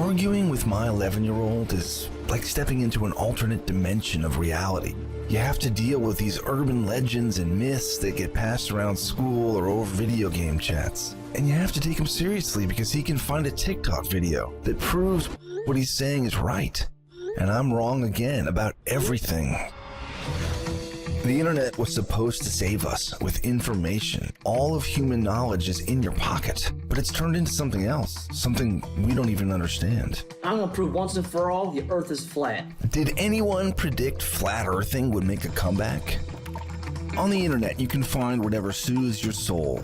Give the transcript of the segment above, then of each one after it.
Arguing with my 11-year-old is like stepping into an alternate dimension of reality. You have to deal with these urban legends and myths that get passed around school or over video game chats. And you have to take him seriously because he can find a TikTok video that proves what he's saying is right. And I'm wrong again about everything. The internet was supposed to save us with information. All of human knowledge is in your pocket, but it's turned into something else, something we don't even understand. I'm gonna prove once and for all the earth is flat. Did anyone predict flat earthing would make a comeback? On the internet, you can find whatever soothes your soul.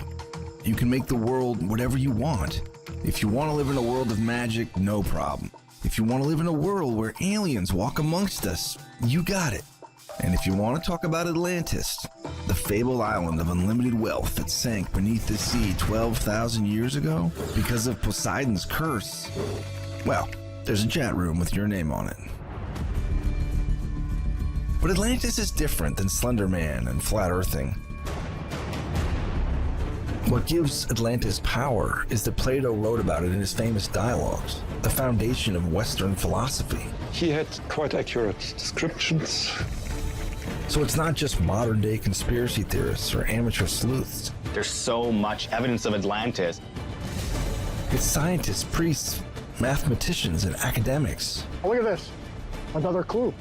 You can make the world whatever you want. If you want to live in a world of magic, no problem. If you want to live in a world where aliens walk amongst us, you got it. And if you want to talk about Atlantis, the fabled island of unlimited wealth that sank beneath the sea 12,000 years ago because of Poseidon's curse, well, there's a chat room with your name on it. But Atlantis is different than Slender Man and flat earthing. What gives Atlantis power is that Plato wrote about it in his famous dialogues, the foundation of Western philosophy. He had quite accurate descriptions. So it's not just modern-day conspiracy theorists or amateur sleuths. There's so much evidence of Atlantis. It's scientists, priests, mathematicians, and academics. Oh, look at this. Another clue.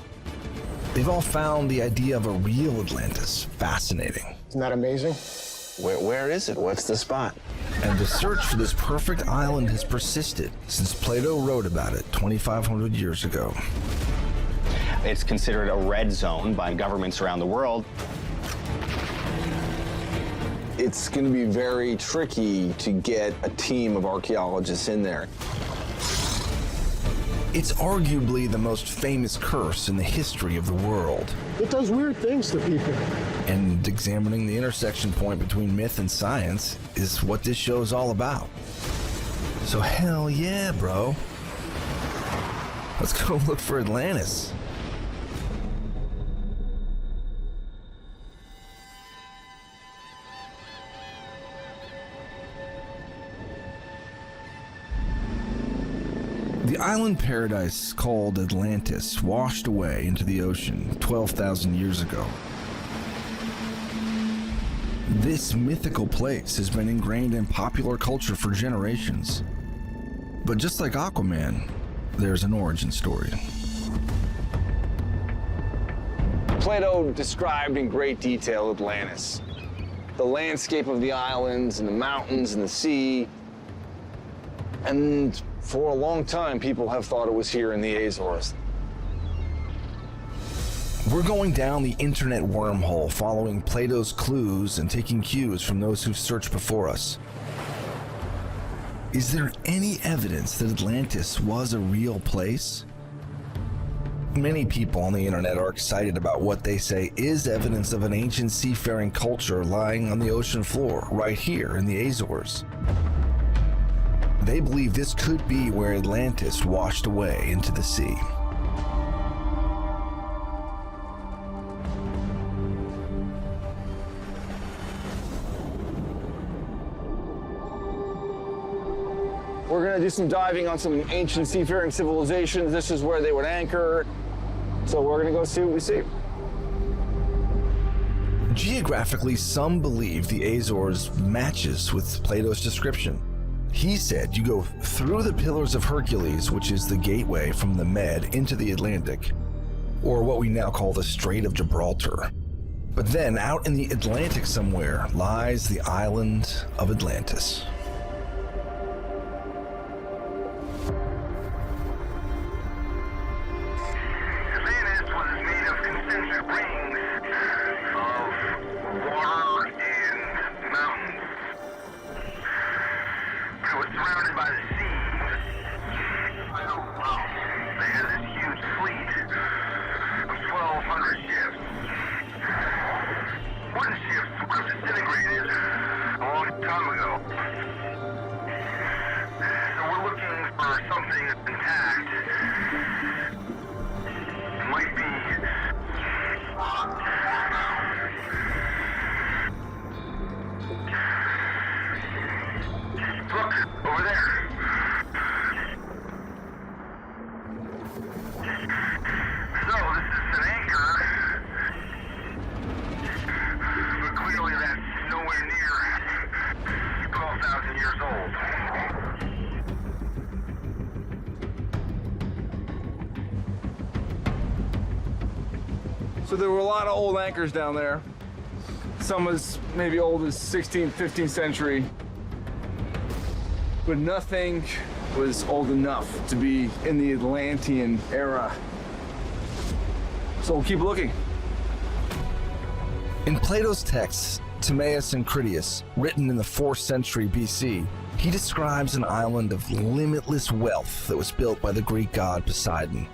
They've all found the idea of a real Atlantis fascinating. Isn't that amazing? Where is it? What's the spot? And the search for this perfect island has persisted since Plato wrote about it 2,500 years ago. It's considered a red zone by governments around the world. It's going to be very tricky to get a team of archaeologists in there. It's arguably the most famous curse in the history of the world. It does weird things to people. And examining the intersection point between myth and science is what this show is all about. So hell yeah, bro. Let's go look for Atlantis. The island paradise called Atlantis washed away into the ocean 12,000 years ago. This mythical place has been ingrained in popular culture for generations. But just like Aquaman, there's an origin story. Plato described in great detail Atlantis. The landscape of the islands and the mountains and the sea. And for a long time, people have thought it was here in the Azores. We're going down the internet wormhole, following Plato's clues and taking cues from those who've searched before us. Is there any evidence that Atlantis was a real place? Many people on the internet are excited about what they say is evidence of an ancient seafaring culture lying on the ocean floor right here in the Azores. They believe this could be where Atlantis washed away into the sea. We're going to do some diving on some ancient seafaring civilizations. This is where they would anchor. So we're going to go see what we see. Geographically, some believe the Azores matches with Plato's description. He said you go through the Pillars of Hercules, which is the gateway from the Med into the Atlantic, or what we now call the Strait of Gibraltar. But then out in the Atlantic somewhere lies the island of Atlantis. Atlantis was made of concentric rings of water and mountains. It was surrounded by the sea. They had this huge fleet of 1,200 ships. One ship was disintegrated a long time ago. So we're looking for something intact. It might be... Look, over there. So there were a lot of old anchors down there. Some as maybe old as 16th, 15th century. But nothing was old enough to be in the Atlantean era. So we'll keep looking. In Plato's texts, Timaeus and Critias, written in the 4th century BC, he describes an island of limitless wealth that was built by the Greek god Poseidon.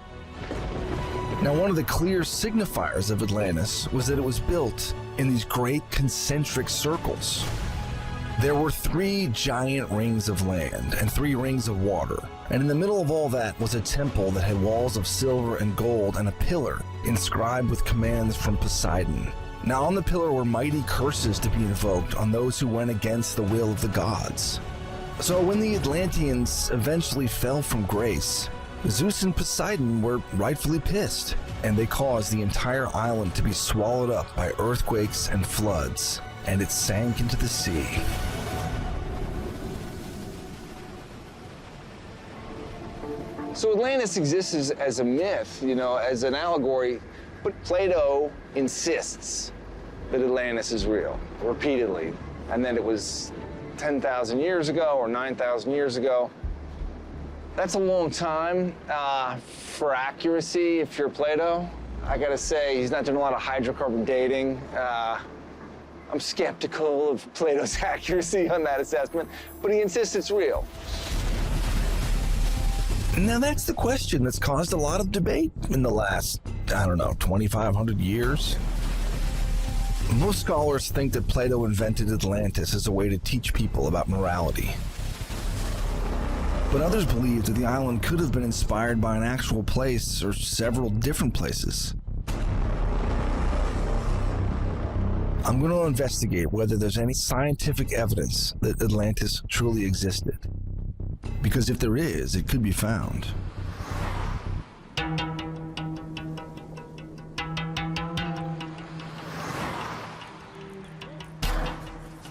Now, one of the clear signifiers of Atlantis was that it was built in these great concentric circles. There were 3 giant rings of land and 3 rings of water, and in the middle of all that was a temple that had walls of silver and gold and a pillar inscribed with commands from Poseidon. Now on the pillar were mighty curses to be invoked on those who went against the will of the gods. So when the Atlanteans eventually fell from grace, Zeus and Poseidon were rightfully pissed, and they caused the entire island to be swallowed up by earthquakes and floods, and it sank into the sea. So Atlantis exists as a myth, you know, as an allegory, but Plato insists that Atlantis is real, repeatedly, and that it was 10,000 years ago or 9,000 years ago. That's a long time for accuracy if you're Plato. I gotta say, he's not doing a lot of hydrocarbon dating. I'm skeptical of Plato's accuracy on that assessment, but he insists it's real. Now that's the question that's caused a lot of debate in the last, 2,500 years. Most scholars think that Plato invented Atlantis as a way to teach people about morality. But others believe that the island could have been inspired by an actual place or several different places. I'm going to investigate whether there's any scientific evidence that Atlantis truly existed. Because if there is, it could be found.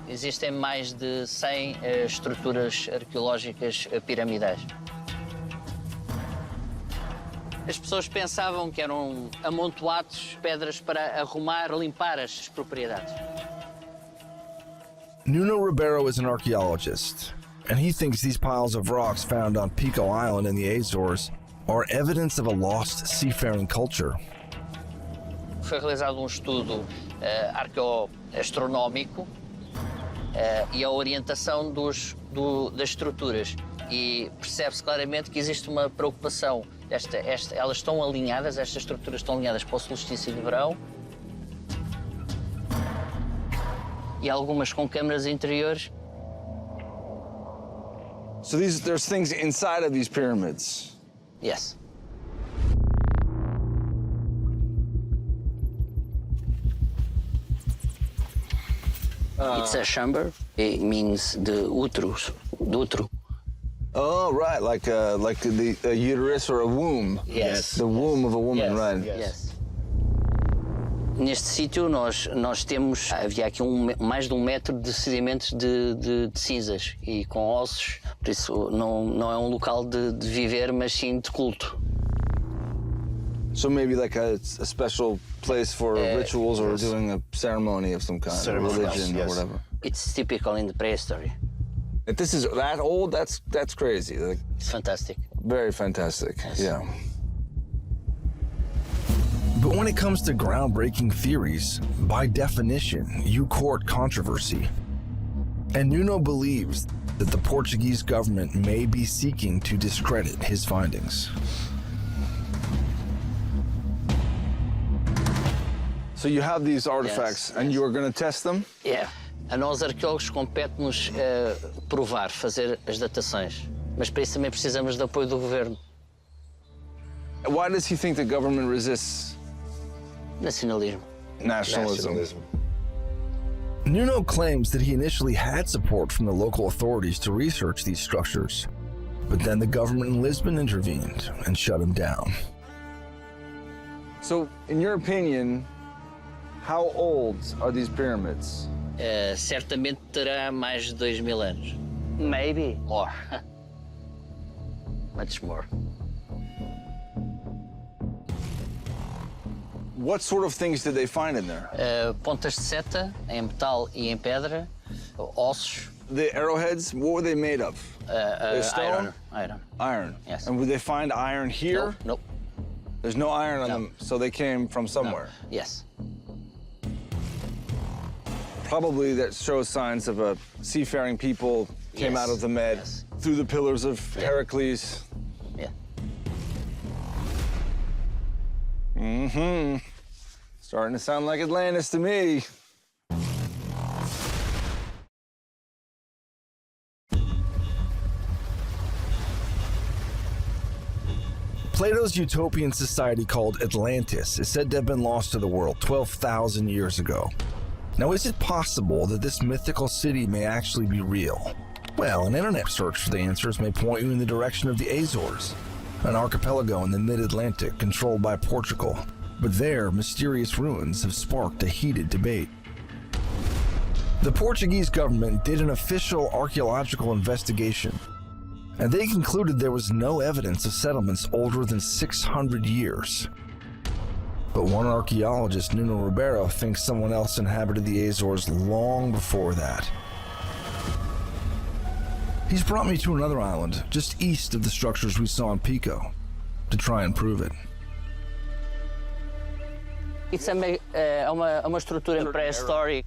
Existem mais de 100 estruturas arqueológicas piramidais. As pessoas pensavam que eram amontoados de pedras para arrumar, limpar as propriedades. Nuno Ribeiro is an archaeologist, and he thinks these piles of rocks found on Pico Island in the Azores are evidence of a lost seafaring culture. Foi realizado estudo arqueoastronómico e a orientação das estruturas. E percebe-se claramente que existe uma preocupação. Elas estão alinhadas, estas estruturas estão alinhadas para o solstício de verão. E algumas com câmaras interiores. So there's things inside of these pyramids. Yes. It's a chamber. It means the uterus, útero. Oh, right, like a uterus or a womb. Yes. The womb of a woman, Yes. right? Yes. Neste sítio nós temos, havia aqui mais de 1 metro de sedimentos de cinzas e com ossos, por isso não é um local de viver, mas sim de culto. So maybe like a special place for rituals or doing a ceremony of some kind, or religion or whatever. It's typical in the prehistory. If this is that old, that's crazy. Like, It's fantastic. very fantastic. Yes. Yeah. But when it comes to groundbreaking theories, by definition, you court controversy. And Nuno believes that the Portuguese government may be seeking to discredit his findings. So you have these artifacts, and you are going to test them? Yeah. A nós arqueólogos compete-nos provar, fazer as datações, mas para isso também precisamos de apoio do governo. Why does he think the government resists Nacionalismo. nationalism? Nuno claims that he initially had support from the local authorities to research these structures, but then the government in Lisbon intervened and shut him down. So, in your opinion, how old are these pyramids? Certamente terá mais de 2000 anos. Maybe more. Much more. What sort of things did they find in there? Pontas de seta em metal e em pedra, ossos. The arrowheads, what were they made of? Stone? Iron. Iron. Yes. And would they find iron here? Nope. There's no iron on No. them, so they came from somewhere. No. Yes. Probably that shows signs of a seafaring people came Yes. out of the Med Yes. through the pillars of Heracles. Yeah. Mm-hmm. Starting to sound like Atlantis to me. Plato's utopian society called Atlantis is said to have been lost to the world 12,000 years ago. Now, is it possible that this mythical city may actually be real? Well, an internet search for the answers may point you in the direction of the Azores, an archipelago in the mid-Atlantic controlled by Portugal. But their mysterious ruins have sparked a heated debate. The Portuguese government did an official archaeological investigation, and they concluded there was no evidence of settlements older than 600 years. But one archaeologist, Nuno Ribeiro, thinks someone else inhabited the Azores long before that. He's brought me to another island, just east of the structures we saw in Pico, to try and prove it. Isso é uma estrutura pré-histórica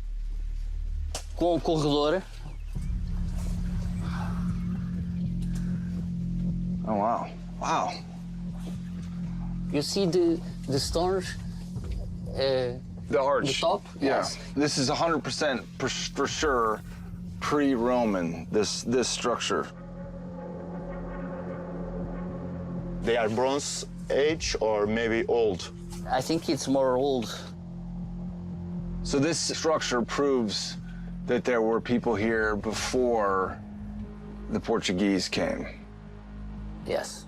com um corredor. Oh, wow. Wow. You see the stones? The arch. The top? Yeah. Yes. This is 100% for sure pre-Roman, this structure. They are Bronze Age or maybe old? I think it's more old. So this structure proves that there were people here before the Portuguese came. Yes.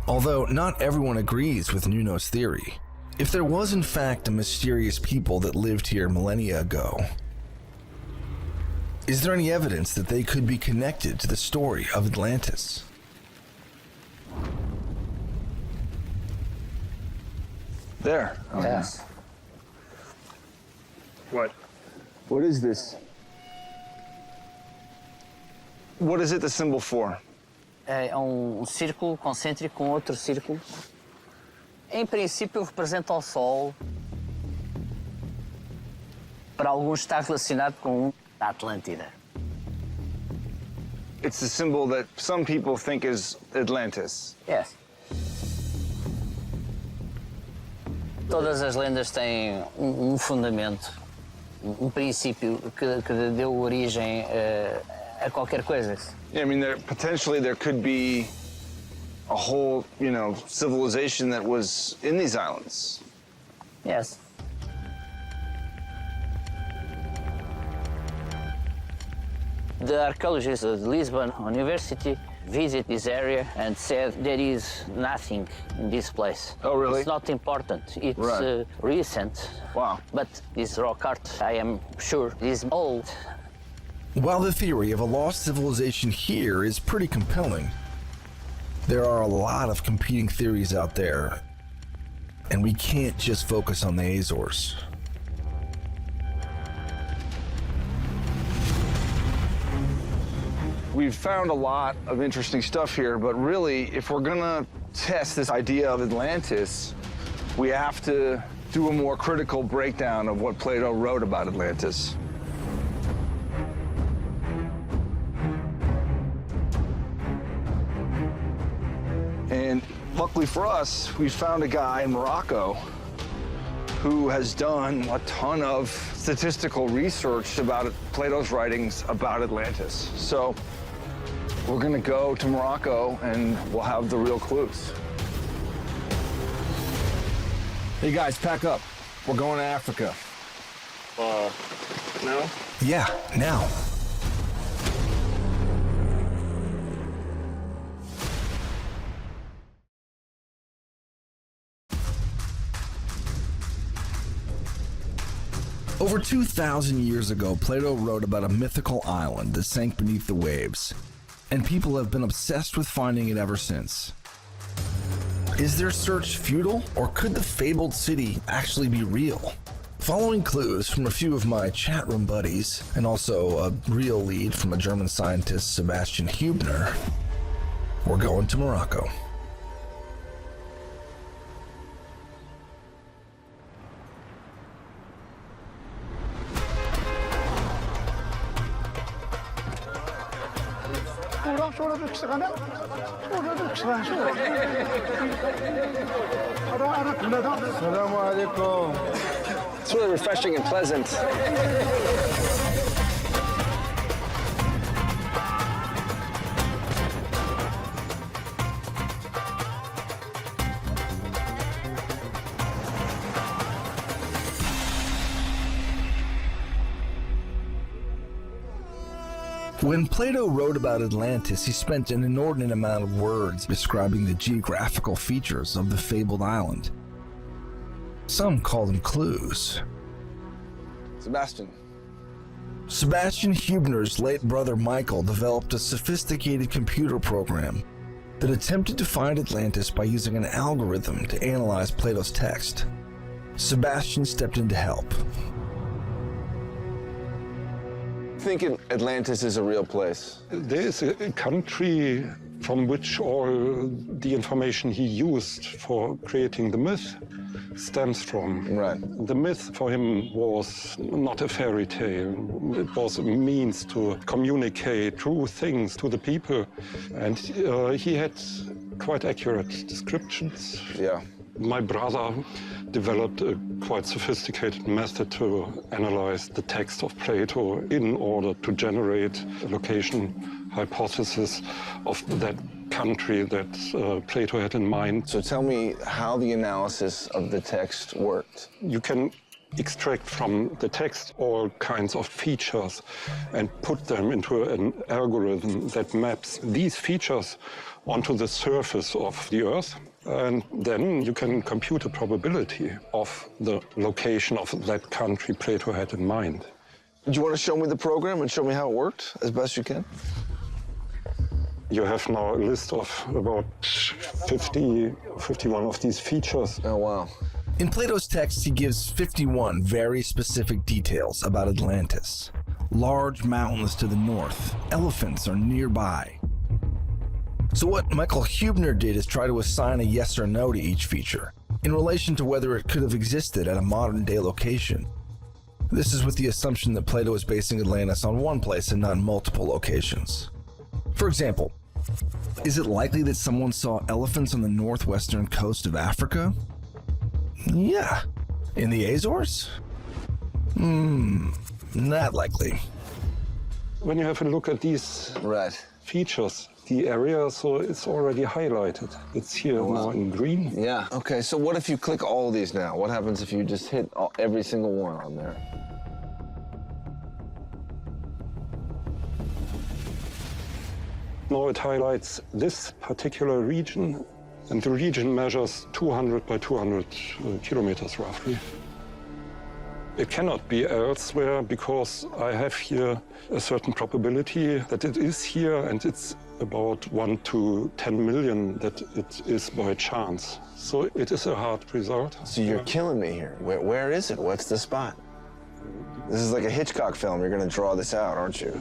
Although not everyone agrees with Nuno's theory, if there was in fact a mysterious people that lived here millennia ago, is there any evidence that they could be connected to the story of Atlantis? There. Yes. What is this? What is it the symbol for? É círculo concêntrico com outro círculo. Em princípio, representa o Sol. Para alguns está relacionado com a Atlântida. It's the symbol that some people think is Atlantis. Yes. Todas as lendas têm um fundamento, um princípio que deu origem a qualquer coisa. Yeah, I mean, potentially there could be a whole, civilization that was in these islands. Yes. The archaeologists at Lisbon University visit this area and said there is nothing in this place. Oh, really? It's not important. It's Right. recent. Wow. But this rock art, I am sure, is old. While the theory of a lost civilization here is pretty compelling, there are a lot of competing theories out there, and we can't just focus on the Azores. We've found a lot of interesting stuff here, but really, if we're gonna test this idea of Atlantis, we have to do a more critical breakdown of what Plato wrote about Atlantis. And luckily for us, we found a guy in Morocco who has done a ton of statistical research about Plato's writings about Atlantis. So we're gonna go to Morocco and we'll have the real clues. Hey guys, pack up. We're going to Africa. No? Yeah, now. Over 2,000 years ago, Plato wrote about a mythical island that sank beneath the waves, and people have been obsessed with finding it ever since. Is their search futile, or could the fabled city actually be real? Following clues from a few of my chat room buddies, and also a real lead from a German scientist, Sebastian Hübner, we're going to Morocco. It's really refreshing and pleasant. When Plato wrote about Atlantis, he spent an inordinate amount of words describing the geographical features of the fabled island. Some call them clues. Sebastian. Sebastian Hübner's late brother Michael developed a sophisticated computer program that attempted to find Atlantis by using an algorithm to analyze Plato's text. Sebastian stepped in to help. I think Atlantis is a real place. There is a country from which all the information he used for creating the myth stems from. Right. The myth for him was not a fairy tale. It was a means to communicate true things to the people. And he had quite accurate descriptions. Yeah. My brother developed a quite sophisticated method to analyze the text of Plato in order to generate a location hypothesis of that country that Plato had in mind. So tell me how the analysis of the text worked. You can extract from the text all kinds of features and put them into an algorithm that maps these features onto the surface of the Earth. And then you can compute a probability of the location of that country Plato had in mind. Do you want to show me the program and show me how it worked as best you can? You have now a list of about 51 of these features. Oh, wow. In Plato's text, he gives 51 very specific details about Atlantis. Large mountains to the north, elephants are nearby. So what Michael Hübner did is try to assign a yes or no to each feature, in relation to whether it could have existed at a modern-day location. This is with the assumption that Plato is basing Atlantis on one place and not multiple locations. For example, is it likely that someone saw elephants on the northwestern coast of Africa? Yeah. In the Azores? Not likely. When you have a look at these features, the area, so it's already highlighted. It's here now in green. Yeah. Okay, so what if you click all of these now? What happens if you just hit every single one on there? Now it highlights this particular region, and the region measures 200 by 200 kilometers roughly. It cannot be elsewhere because I have here a certain probability that it is here, and it's about 1 to 10 million that it is by chance. So it is a hard result. So you're killing me here. Where is it? What's the spot? This is like a Hitchcock film. You're going to draw this out, aren't you?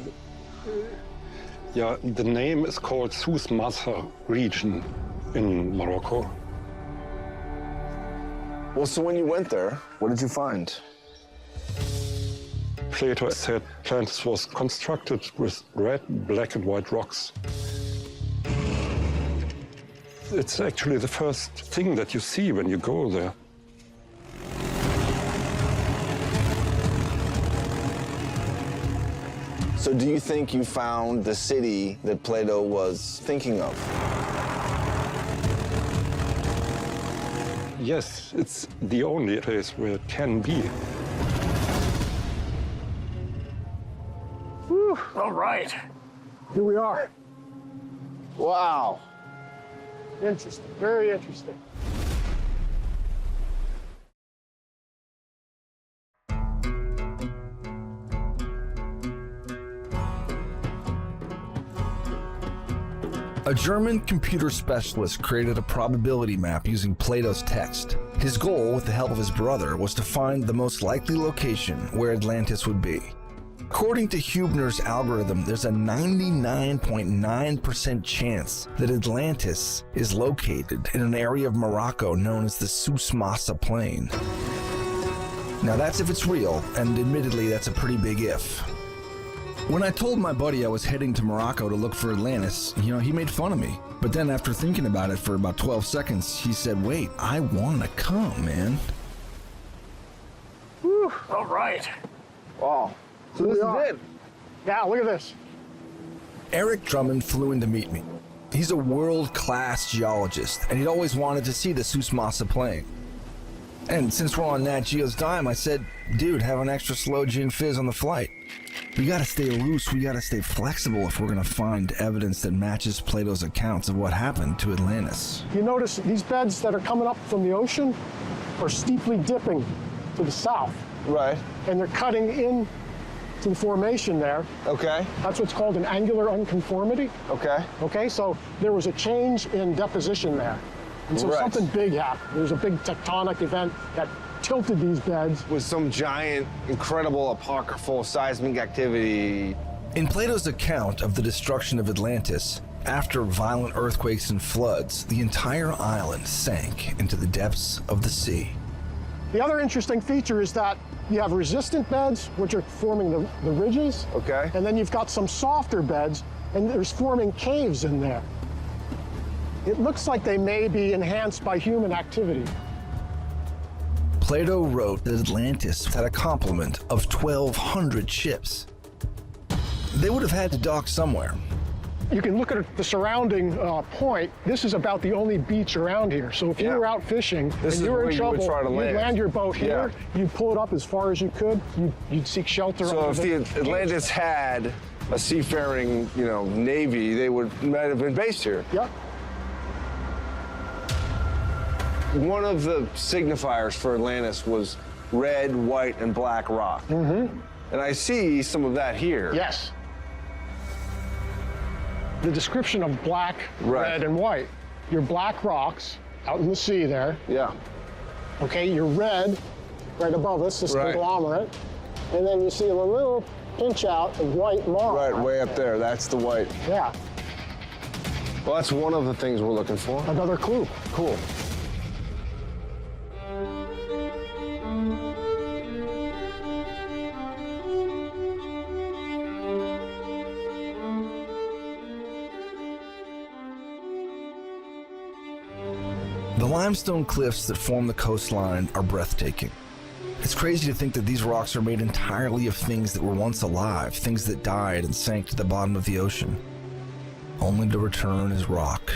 Yeah, the name is called Sus Mazar region in Morocco. Well, so when you went there, what did you find? Plato said Atlantis was constructed with red, black, and white rocks. It's actually the first thing that you see when you go there. So do you think you found the city that Plato was thinking of? Yes, it's the only place where it can be. Whew. All right. Here we are. Wow. Interesting. Very interesting. A German computer specialist created a probability map using Plato's text. His goal, with the help of his brother, was to find the most likely location where Atlantis would be. According to Hübner's algorithm, there's a 99.9% chance that Atlantis is located in an area of Morocco known as the Souss-Massa Plain. Now that's if it's real, and admittedly that's a pretty big if. When I told my buddy I was heading to Morocco to look for Atlantis, he made fun of me. But then after thinking about it for about 12 seconds, he said, wait, I want to come, man. Whew, all right. Wow. So this is it. Yeah, look at this. Eric Drummond flew in to meet me. He's a world-class geologist, and he'd always wanted to see the Souss-Massa Plain. And since we're on Nat Geo's dime, I said, dude, have an extra slow gin fizz on the flight. We gotta stay loose, we gotta stay flexible if we're gonna find evidence that matches Plato's accounts of what happened to Atlantis. You notice these beds that are coming up from the ocean are steeply dipping to the south. Right. And they're cutting in to the formation there. Okay. That's what's called an angular unconformity. Okay. Okay, so there was a change in deposition there. And so Right. something big happened. There was a big tectonic event that tilted these beds. With some giant, incredible, apocryphal seismic activity. In Plato's account of the destruction of Atlantis, after violent earthquakes and floods, the entire island sank into the depths of the sea. The other interesting feature is that you have resistant beds, which are forming the ridges. Okay. And then you've got some softer beds, and there's forming caves in there. It looks like they may be enhanced by human activity. Plato wrote that Atlantis had a complement of 1,200 ships. They would have had to dock somewhere. You can look at the surrounding point. This is about the only beach around here. So if you were out fishing This and is you were where in you would trouble, try to you'd land. land your boat here, you'd pull it up as far as you could, you'd seek shelter. So if the Atlantis had a seafaring, navy, they might have been based here. Yep. One of the signifiers for Atlantis was red, white, and black rock. Mm-hmm. And I see some of that here. Yes. The description of black, red, and white. Your black rocks out in the sea there. Yeah. Okay, your red right above us, this conglomerate. And then you see a little pinch out of white marl. Right, way up there. That's the white. Yeah. Well, that's one of the things we're looking for. Another clue. Cool. The limestone cliffs that form the coastline are breathtaking. It's crazy to think that these rocks are made entirely of things that were once alive, things that died and sank to the bottom of the ocean, only to return as rock.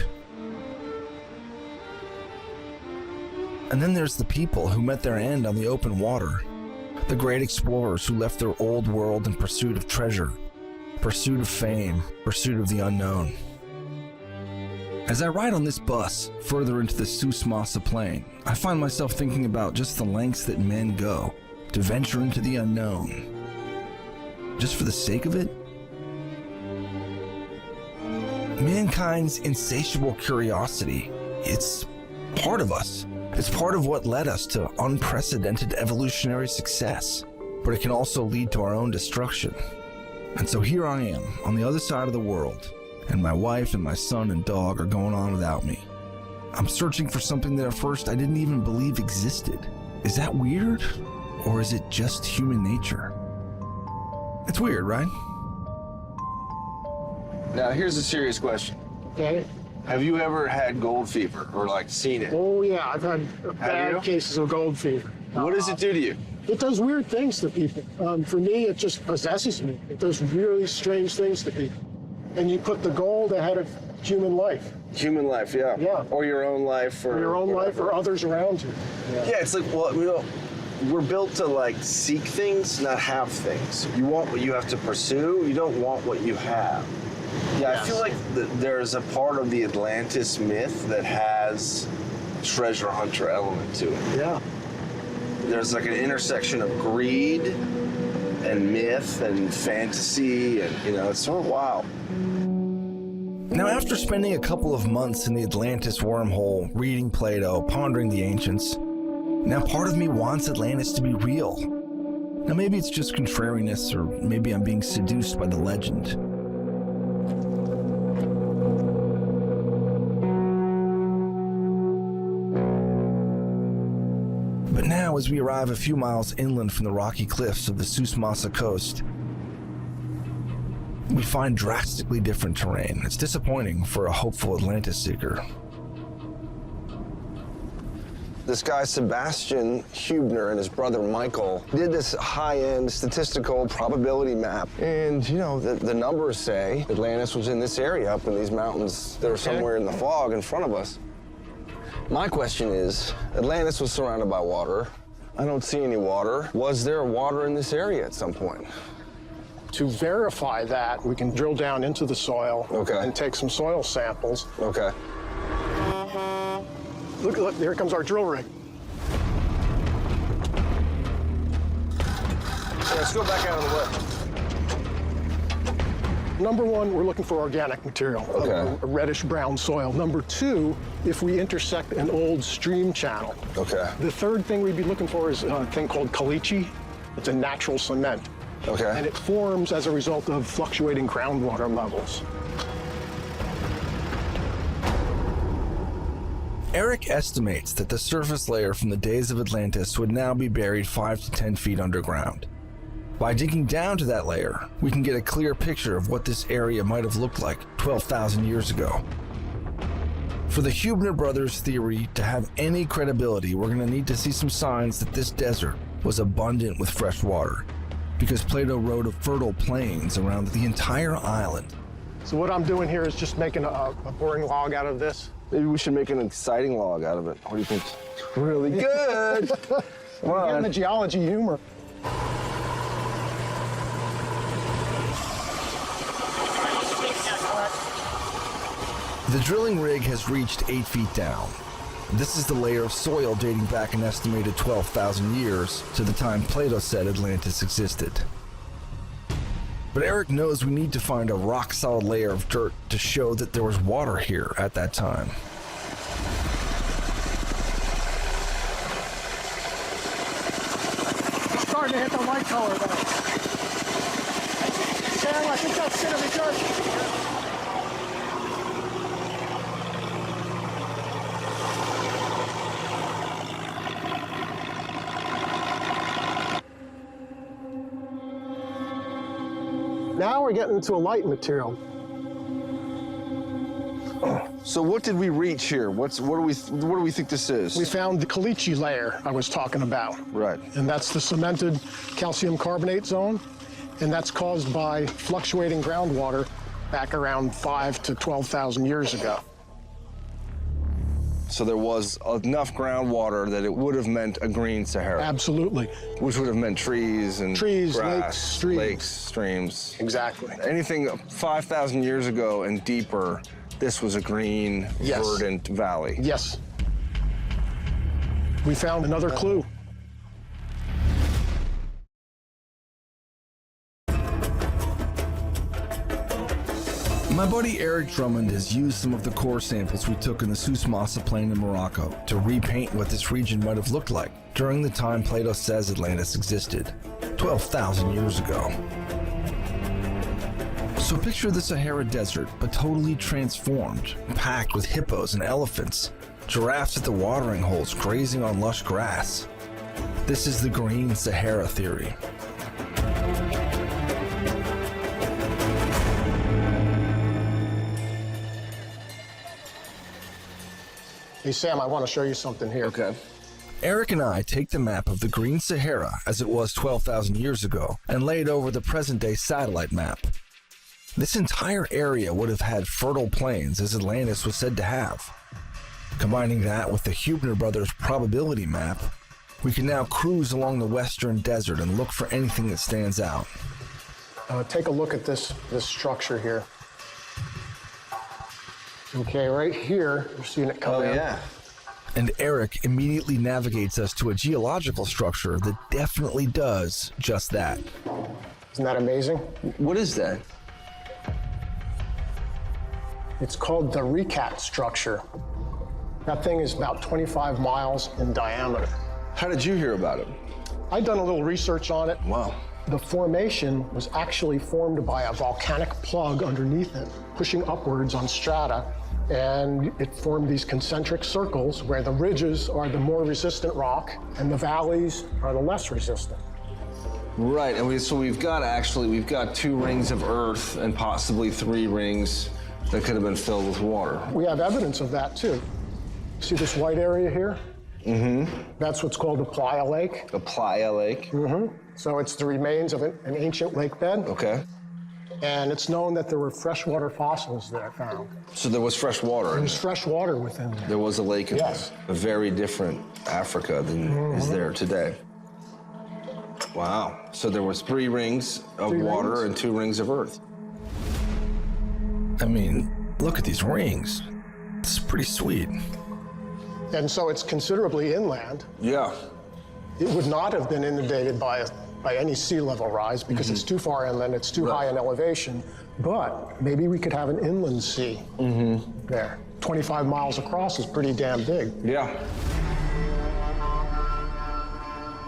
And then there's the people who met their end on the open water, the great explorers who left their old world in pursuit of treasure, pursuit of fame, pursuit of the unknown. As I ride on this bus further into the Souss-Massa Plain, I find myself thinking about just the lengths that men go to venture into the unknown, just for the sake of it. Mankind's insatiable curiosity, it's part of us. It's part of what led us to unprecedented evolutionary success, but it can also lead to our own destruction. And so here I am, on the other side of the world, and my wife and my son and dog are going on without me. I'm searching for something that at first I didn't even believe existed. Is that weird? Or is it just human nature? It's weird, right? Now, here's a serious question. Okay. Have you ever had gold fever or seen it? Oh yeah, I've had bad cases of gold fever. What does it do to you? It does weird things to people. For me, it just possesses me. It does really strange things to people. And you put the gold ahead of human life. Human life, yeah. Yeah. Or your own life. Or your own life or others around you. Yeah, it's like, we're built to seek things, not have things. You want what you have to pursue. You don't want what you have. Yeah, yes. I feel like there's a part of the Atlantis myth that has treasure hunter element to it. Yeah. There's an intersection of greed and myth and fantasy, and it's sort of wild. Now, after spending a couple of months in the Atlantis wormhole, reading Plato, pondering the ancients, now part of me wants Atlantis to be real. Now maybe it's just contrariness, or maybe I'm being seduced by the legend. But now, as we arrive a few miles inland from the rocky cliffs of the Susmasa coast, we find drastically different terrain. It's disappointing for a hopeful Atlantis seeker. This guy, Sebastian Hubner, and his brother Michael did this high-end statistical probability map. And, you know, the numbers say Atlantis was in this area up in these mountains that are somewhere in the fog in front of us. My question is, Atlantis was surrounded by water. I don't see any water. Was there water in this area at some point? To verify that, we can drill down into the soil and take some soil samples. Okay. Look, there comes our drill rig. Let's go back out of the way. Number one, we're looking for organic material, a reddish-brown soil. Number two, if we intersect an old stream channel. Okay. The third thing we'd be looking for is a thing called caliche. It's a natural cement. Okay. And it forms as a result of fluctuating groundwater levels. Eric estimates that the surface layer from the days of Atlantis would now be buried 5 to 10 feet underground. By digging down to that layer, we can get a clear picture of what this area might have looked like 12,000 years ago. For the Hubner brothers' theory to have any credibility, we're going to need to see some signs that this desert was abundant with fresh water, because Plato wrote of fertile plains around the entire island. So what I'm doing here is just making a boring log out of this. Maybe we should make an exciting log out of it. What do you think? Really good. Come on. Getting the geology humor. The drilling rig has reached 8 feet down. This is the layer of soil dating back an estimated 12,000 years to the time Plato said Atlantis existed. But Eric knows we need to find a rock-solid layer of dirt to show that there was water here at that time. It's starting to hit the light color though. Sam, I think that's cinnamon dirt. Now we're getting into a light material. So what did we reach here? What do we think this is? We found the caliche layer I was talking about. Right. And that's the cemented calcium carbonate zone, and that's caused by fluctuating groundwater back around 5 to 12,000 years ago. So there was enough groundwater that it would have meant a green Sahara. Absolutely. Which would have meant trees and grass, lakes, streams. Exactly. Anything 5,000 years ago and deeper, this was a green, verdant valley. Yes. We found another clue. My buddy Eric Drummond has used some of the core samples we took in the Susmasa plain in Morocco to repaint what this region might have looked like during the time Plato says Atlantis existed, 12,000 years ago. So picture the Sahara Desert, but totally transformed, packed with hippos and elephants, giraffes at the watering holes grazing on lush grass. This is the Green Sahara theory. Hey, Sam, I want to show you something here. Okay. Eric and I take the map of the Green Sahara as it was 12,000 years ago and lay it over the present-day satellite map. This entire area would have had fertile plains as Atlantis was said to have. Combining that with the Hubner brothers' probability map, we can now cruise along the western desert and look for anything that stands out. Take a look at this structure here. Okay, right here, you're seeing it come in. Oh, yeah. And Eric immediately navigates us to a geological structure that definitely does just that. Isn't that amazing? What is that? It's called the Richat structure. That thing is about 25 miles in diameter. How did you hear about it? I'd done a little research on it. Wow. The formation was actually formed by a volcanic plug underneath it, pushing upwards on strata, and it formed these concentric circles where the ridges are the more resistant rock and the valleys are the less resistant. Right, and so we've got 2 rings of Earth and possibly 3 rings that could have been filled with water. We have evidence of that too. See this white area here? Mm-hmm. That's what's called the Playa Lake. The Playa Lake? Mm-hmm. So it's the remains of an ancient lake bed. Okay. And it's known that there were freshwater fossils there found. So there was fresh water. There was fresh water within there. There was a lake in Yes. there. A very different Africa than is there today. Wow. So there was 3 rings of water and 2 rings of Earth. I mean, look at these rings. It's pretty sweet. And so it's considerably inland. Yeah. It would not have been inundated by any sea level rise because it's too far inland, it's too high in elevation. But maybe we could have an inland sea there. 25 miles across is pretty damn big. Yeah.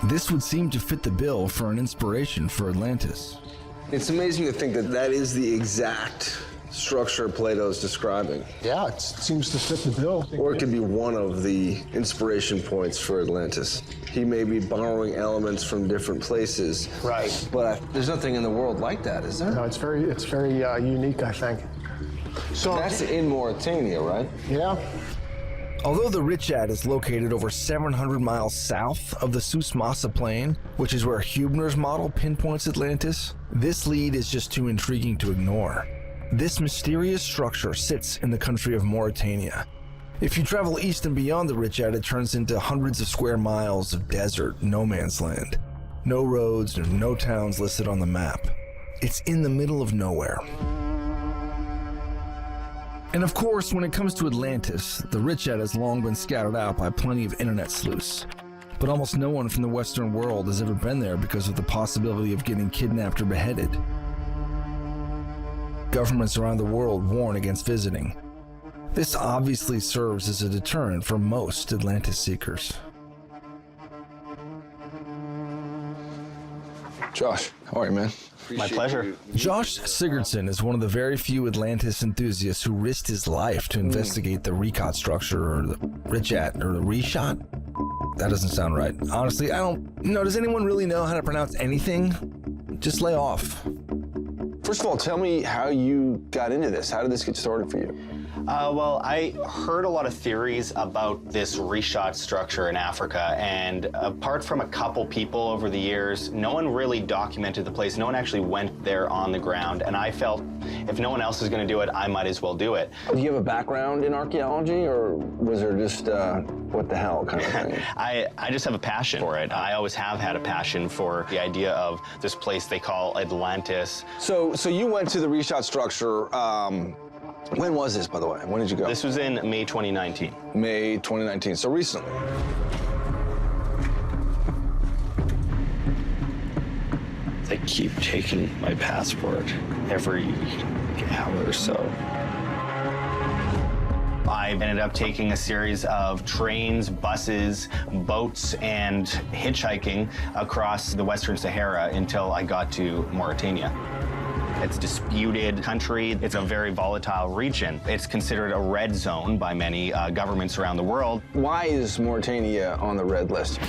This would seem to fit the bill for an inspiration for Atlantis. It's amazing to think that that is the exact structure Plato's describing. Yeah, it seems to fit the bill. Or it could be one of the inspiration points for Atlantis. He may be borrowing elements from different places. Right. But there's nothing in the world like that, is there? No, it's very unique, I think. So that's in Mauritania, right? Yeah. Although the Richat is located over 700 miles south of the Souss-Massa Plain, which is where Hübner's model pinpoints Atlantis, this lead is just too intriguing to ignore. This mysterious structure sits in the country of Mauritania. If you travel east and beyond the Richat, it turns into hundreds of square miles of desert, no man's land. No roads and no towns listed on the map. It's in the middle of nowhere. And of course, when it comes to Atlantis, the Richat has long been scouted out by plenty of internet sleuths. But almost no one from the Western world has ever been there because of the possibility of getting kidnapped or beheaded. Governments around the world warn against visiting. This obviously serves as a deterrent for most Atlantis seekers. Josh, how are you, man? My pleasure. Josh Sigurdsson is one of the very few Atlantis enthusiasts who risked his life to investigate the Richat structure, or the Richat, or the Richat. That doesn't sound right. Honestly, I don't know. Does anyone really know how to pronounce anything? Just lay off. First of all, tell me how you got into this. How did this get started for you? Well, I heard a lot of theories about this Richat structure in Africa, and apart from a couple people over the years, no one really documented the place. No one actually went there on the ground, and I felt if no one else is going to do it, I might as well do it. Do you have a background in archaeology, or was there just what the hell kind of thing? I just have a passion for it. I always have had a passion for the idea of this place they call Atlantis. So you went to the Richat structure. When was this, by the way? When did you go? This was in May 2019. May 2019, so recently. They keep taking my passport every hour or so. I ended up taking a series of trains, buses, boats, and hitchhiking across the Western Sahara until I got to Mauritania. It's a disputed country. It's a very volatile region. It's considered a red zone by many governments around the world. Why is Mauritania on the red list?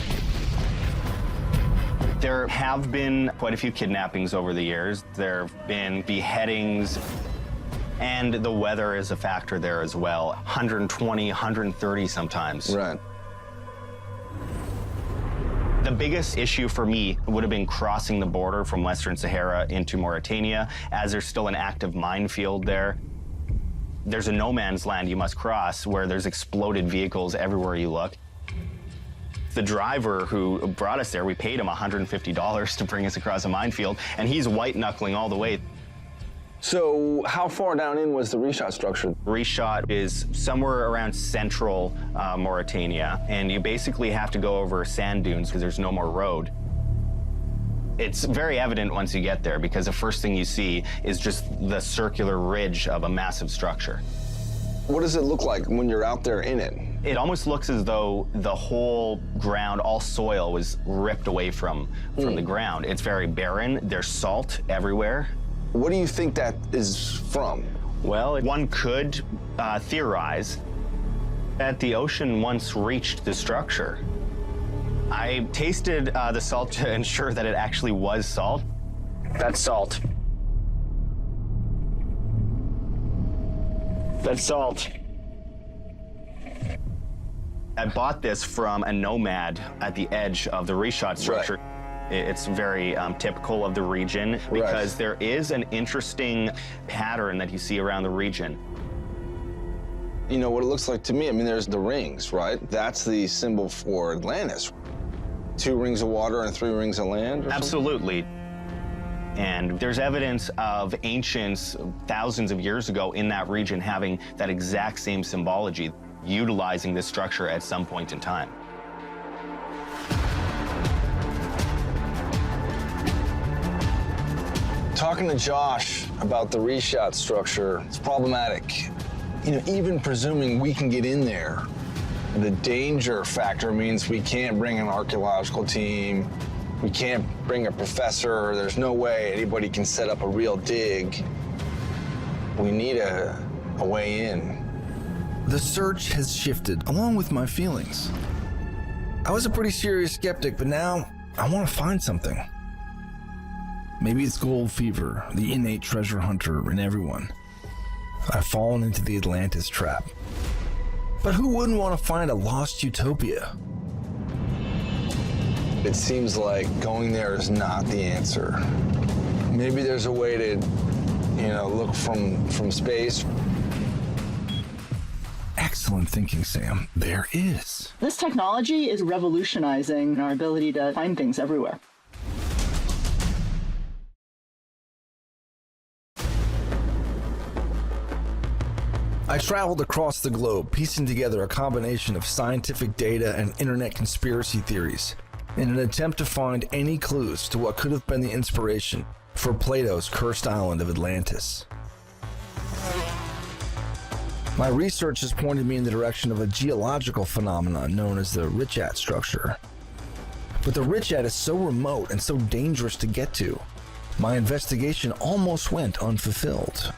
There have been quite a few kidnappings over the years. There have been beheadings, and the weather is a factor there as well. 120, 130 sometimes. Right. The biggest issue for me would have been crossing the border from Western Sahara into Mauritania, as there's still an active minefield there. There's a no man's land you must cross where there's exploded vehicles everywhere you look. The driver who brought us there, we paid him $150 to bring us across a minefield, and he's white-knuckling all the way. So how far down in was the Richat structure? Richat is somewhere around central Mauritania, and you basically have to go over sand dunes because there's no more road. It's very evident once you get there because the first thing you see is just the circular ridge of a massive structure. What does it look like when you're out there in it? It almost looks as though the whole ground, all soil, was ripped away from the ground. It's very barren. There's salt everywhere. What do you think that is from? Well, one could theorize that the ocean once reached the structure. I tasted the salt to ensure that it actually was salt. That's salt. That's salt. I bought this from a nomad at the edge of the Richat structure. Right. It's very typical of the region because there is an interesting pattern that you see around the region. You know what it looks like to me? I mean, there's the rings, right? That's the symbol for Atlantis. 2 rings of water and 3 rings of land or Absolutely. And there's evidence of ancients thousands of years ago in that region having that exact same symbology, utilizing this structure at some point in time. Talking to Josh about the Richat structure, it's problematic. You know, even presuming we can get in there, the danger factor means we can't bring an archaeological team, we can't bring a professor, there's no way anybody can set up a real dig. We need a way in. The search has shifted, along with my feelings. I was a pretty serious skeptic, but now I want to find something. Maybe it's gold fever, the innate treasure hunter in everyone. I've fallen into the Atlantis trap. But who wouldn't want to find a lost utopia? It seems like going there is not the answer. Maybe there's a way to, you know, look from space. Excellent thinking, Sam. There is. This technology is revolutionizing our ability to find things everywhere. I traveled across the globe, piecing together a combination of scientific data and internet conspiracy theories in an attempt to find any clues to what could have been the inspiration for Plato's cursed island of Atlantis. My research has pointed me in the direction of a geological phenomenon known as the Richat structure. But the Richat is so remote and so dangerous to get to, my investigation almost went unfulfilled.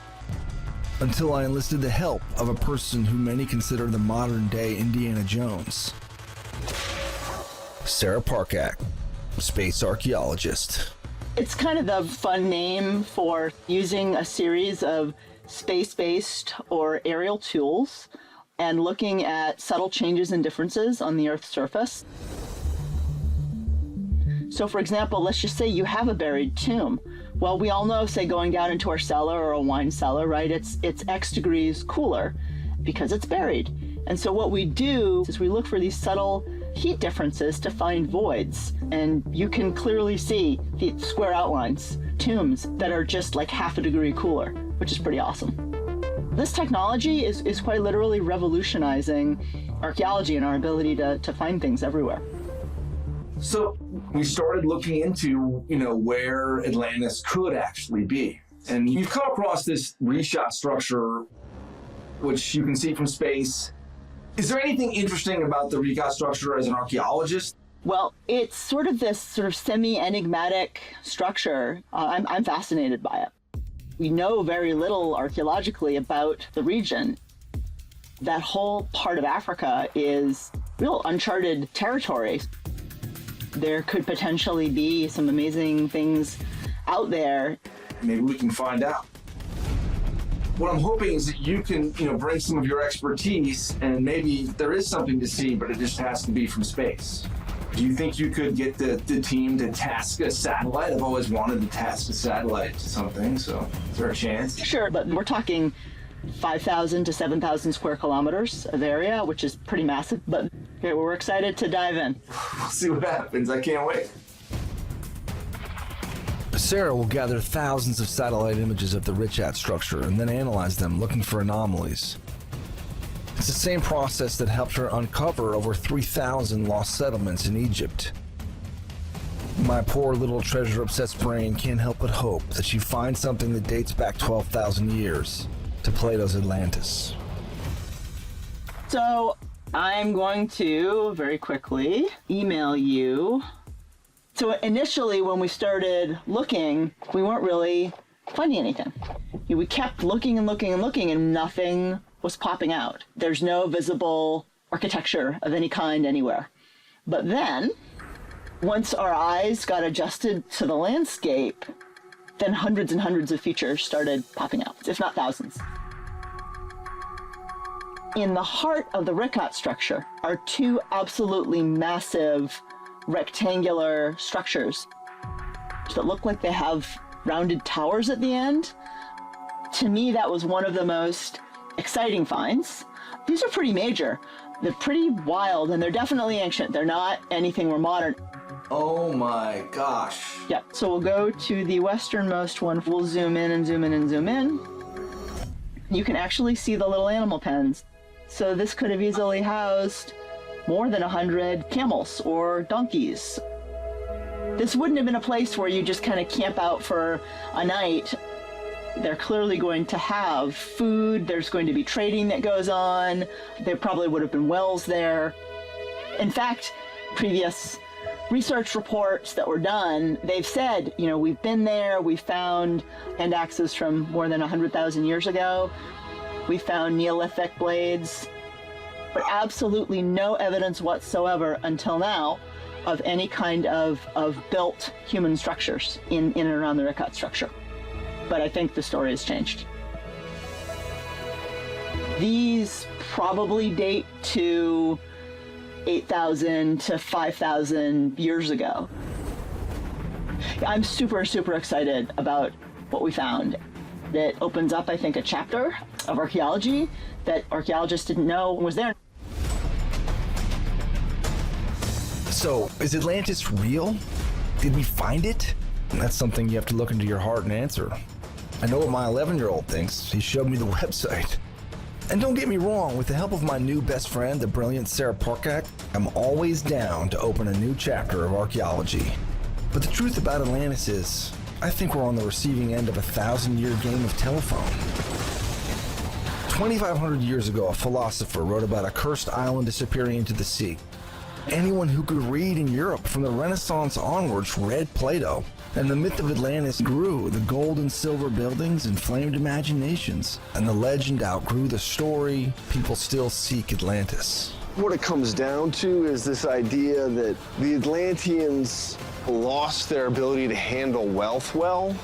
Until I enlisted the help of a person who many consider the modern-day Indiana Jones. Sarah Parkak, space archaeologist. It's kind of the fun name for using a series of space-based or aerial tools and looking at subtle changes and differences on the Earth's surface. So for example, let's just say you have a buried tomb. Well, we all know, say, going down into our cellar or a wine cellar, right? It's X degrees cooler because it's buried. And so what we do is we look for these subtle heat differences to find voids. And you can clearly see the square outlines, tombs that are just like half a degree cooler, which is pretty awesome. This technology is quite literally revolutionizing archaeology and our ability to find things everywhere. So we started looking into, where Atlantis could actually be. And you've come across this Richat structure, which you can see from space. Is there anything interesting about the Richat structure as an archaeologist? Well, it's sort of this semi-enigmatic structure. I'm fascinated by it. We know very little archaeologically about the region. That whole part of Africa is real uncharted territory. There could potentially be some amazing things out there. Maybe we can find out. What I'm hoping is that you can, bring some of your expertise, and maybe there is something to see, but it just has to be from space. Do you think you could get the team to task a satellite? I've always wanted to task a satellite to something, so is there a chance? Sure, but we're talking 5,000 to 7,000 square kilometers of area, which is pretty massive, but okay, we're excited to dive in. We'll see what happens. I can't wait. Sarah will gather thousands of satellite images of the Richat structure and then analyze them, looking for anomalies. It's the same process that helped her uncover over 3,000 lost settlements in Egypt. My poor little treasure-obsessed brain can't help but hope that she finds something that dates back 12,000 years to Plato's Atlantis. So I'm going to very quickly email you. So initially when we started looking, we weren't really finding anything. We kept looking and looking and looking and nothing was popping out. There's no visible architecture of any kind anywhere. But then, once our eyes got adjusted to the landscape, then hundreds and hundreds of features started popping out, if not thousands. In the heart of the Richat structure are two absolutely massive rectangular structures that look like they have rounded towers at the end. To me, that was one of the most exciting finds. These are pretty major. They're pretty wild, and they're definitely ancient. They're not anything more modern. Oh my gosh. Yeah, so we'll go to the westernmost one. We'll zoom in and zoom in and zoom in. You can actually see the little animal pens. So this could have easily housed more than 100 camels or donkeys. This wouldn't have been a place where you just kind of camp out for a night. They're clearly going to have food. There's going to be trading that goes on. There probably would have been wells there. In fact, previous research reports that were done, they've said, you know, we've been there, we found hand axes from more than 100,000 years ago. We found Neolithic blades, but absolutely no evidence whatsoever until now of any kind of built human structures in and around the Richat structure. But I think the story has changed. These probably date to 8,000 to 5,000 years ago. I'm super, super excited about what we found. It opens up, I think, a chapter of archaeology that archaeologists didn't know was there. So, is Atlantis real? Did we find it? That's something you have to look into your heart and answer. I know what my 11-year-old thinks. He showed me the website. And don't get me wrong, with the help of my new best friend, the brilliant Sarah Porkak, I'm always down to open a new chapter of archaeology. But the truth about Atlantis is, I think we're on the receiving end of a 1,000-year game of telephone. 2,500 years ago, a philosopher wrote about a cursed island disappearing into the sea. Anyone who could read in Europe from the Renaissance onwards read Plato, and the myth of Atlantis grew. The gold and silver buildings inflamed imaginations, and the legend outgrew the story. People still seek Atlantis. What it comes down to is this idea that the Atlanteans lost their ability to handle wealth well,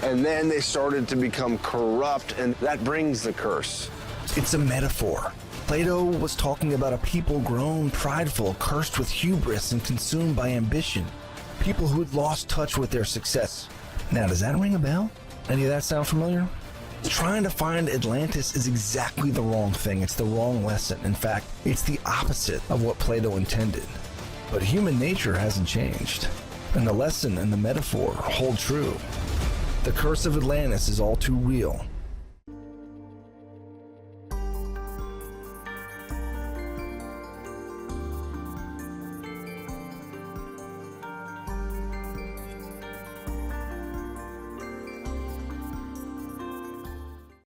and then they started to become corrupt, and that brings the curse. It's a metaphor. Plato was talking about a people grown prideful, cursed with hubris, and consumed by ambition. People who had lost touch with their success. Now, does that ring a bell? Any of that sound familiar? Trying to find Atlantis is exactly the wrong thing. It's the wrong lesson. In fact, it's the opposite of what Plato intended. But human nature hasn't changed, and the lesson and the metaphor hold true. The curse of Atlantis is all too real.